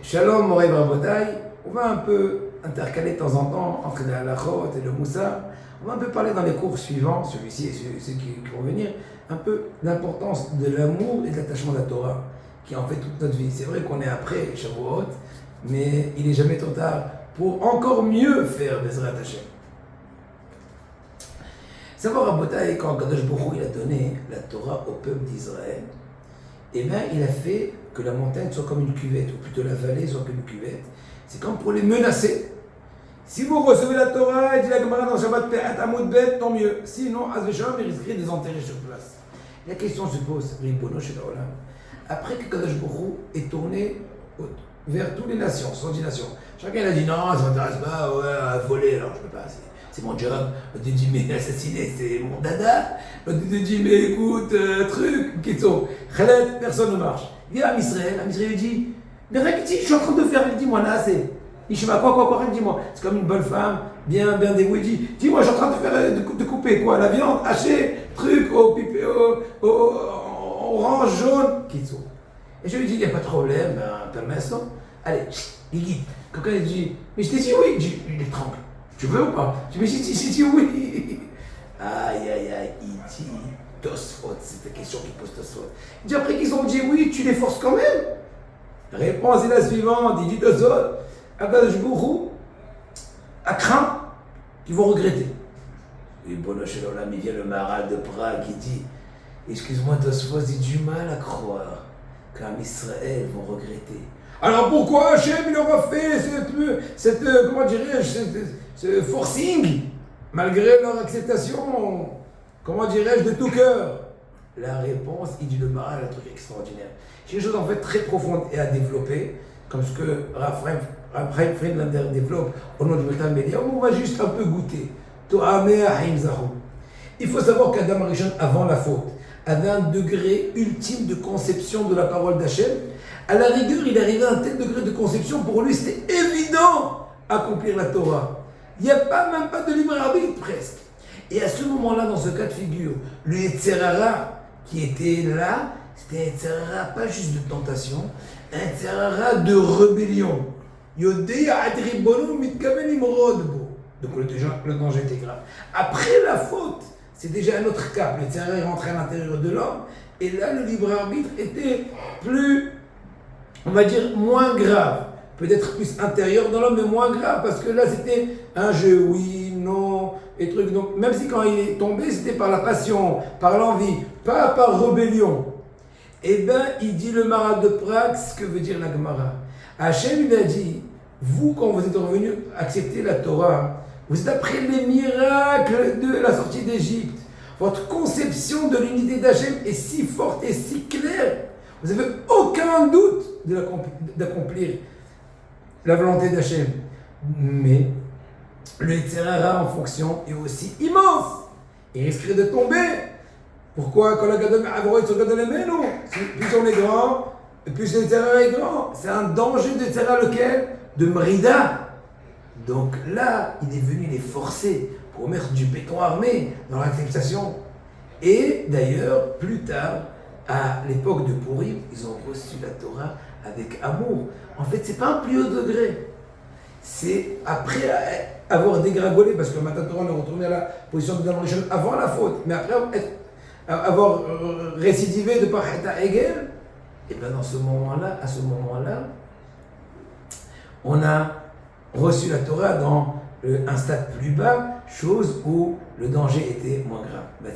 Shalom, Moray Rabotai. On va un peu intercaler de temps en temps entre la halachot et le moussar. On va un peu parler dans les cours suivants, celui-ci et ceux qui vont venir, un peu l'importance de l'amour et de l'attachement à la Torah, qui en fait toute notre vie. C'est vrai qu'on est après Shavuot, mais il n'est jamais trop tard pour encore mieux faire Bezrat Hashem. Savoir Rabotai, quand Kadosh Baruch Hu, il a donné la Torah au peuple d'Israël, eh bien, il a fait que la montagne soit comme une cuvette, ou plutôt la vallée soit comme une cuvette. C'est comme pour les menacer. Si vous recevez la Torah, et dit la Gemara dans Shabbat Pe'at Amud Bet, tant mieux. Sinon, Azvesham, il risquerait de les enterrer sur place. La question se pose, Ribono Shel Haolam, après que Kadosh Baruch Hu est tourné vers toutes les nations, 110 nations, chacun a dit non, ça m'intéresse pas, ouais, à voler, alors je peux pas. C'est mon job. L'autre dit mais assassiner c'est mon dada. L'autre dit mais écoute, truc, Kitso. Khaled, personne ne marche. Il vient à Israël dit mais Rekti, je suis en train de faire, il dit moi là c'est. Il dit quoi, dis-moi. C'est comme une bonne femme, bien dévouée. Il dit dis-moi, je suis en train de faire, de couper quoi, la viande hachée, truc, au orange, jaune, Kitso. Et je lui dis il n'y a pas de problème, permets ça. Allez, il dit. Quelqu'un il dit mais je t'ai dit oui, il est tremble. Tu veux ou pas? Je me suis dit oui. Aïe, il dit Tosfot, c'est la question qu'il pose Tosfot. Il dit après qu'ils ont dit oui, tu les forces quand même? Réponse est la suivante, il dit Tosfot, Akadosh Baruch Hu a craint qu'ils vont regretter. Et bon, chez l'Olam, il vient le Maharal de Prague qui dit excuse-moi Tosfot, j'ai du mal à croire qu'un Israël vont regretter. Alors pourquoi Hachem il aura fait cette comment dirais-je, ce forcing, malgré leur acceptation, comment dirais-je, de tout cœur? La réponse, il dit le Maharal, un truc extraordinaire. C'est une chose en fait très profonde et à développer, comme ce que Raphaël Friedlander développe au nom du Metal Média. On va juste un peu goûter. Il faut savoir qu'Adam Arishon, avant la faute, avait un degré ultime de conception de la parole d'Hachem. À la rigueur, il arrivait à un tel degré de conception, pour lui c'était évident accomplir la Torah. Il n'y a même pas de libre arbitre presque. Et à ce moment-là, dans ce cas de figure, le Yetzer Hara qui était là, c'était un Yetzer Hara pas juste de tentation, un Yetzer Hara de rébellion. Yodei Adribono Mitkaven Imrodbo. Donc le danger était grave. Après la faute, c'est déjà un autre cas. Le Yetzer Hara est rentré à l'intérieur de l'homme, et là le libre arbitre était plus, on va dire, moins grave. Peut-être plus intérieur dans l'homme, mais moins grave, parce que là c'était un jeu, oui, non, et trucs. Donc même si quand il est tombé, c'était par la passion, par l'envie, pas par rébellion. Eh bien, il dit le Maharal de Prague, ce que veut dire la Gemara. Hachem, il a dit, vous, quand vous êtes revenus accepter la Torah, vous êtes après les miracles de la sortie d'Égypte. Votre conception de l'unité d'Hachem est si forte et si claire. Vous n'avez aucun doute d'accomplir la volonté d'Hachem. Mais le Yetzer Hara en fonction est aussi immense. Il risquerait de tomber. Pourquoi? Quand plus on est grand, plus le Yetzer Hara est grand. C'est un danger de Yetzer Hara lequel? De Mrida. Donc là, il est venu les forcer pour mettre du béton armé dans l'acceptation. Et d'ailleurs, plus tard, à l'époque de Purim, ils ont reçu la Torah avec amour. En fait, c'est pas un plus haut degré. C'est après avoir dégringolé, parce que maintenant Torah est retourné à la position de Adam Rishon avant la faute, mais après avoir récidivé de par Heta Hegel, et bien dans ce moment-là, à ce moment-là, on a reçu la Torah dans un stade plus bas, chose où le danger était moins grave.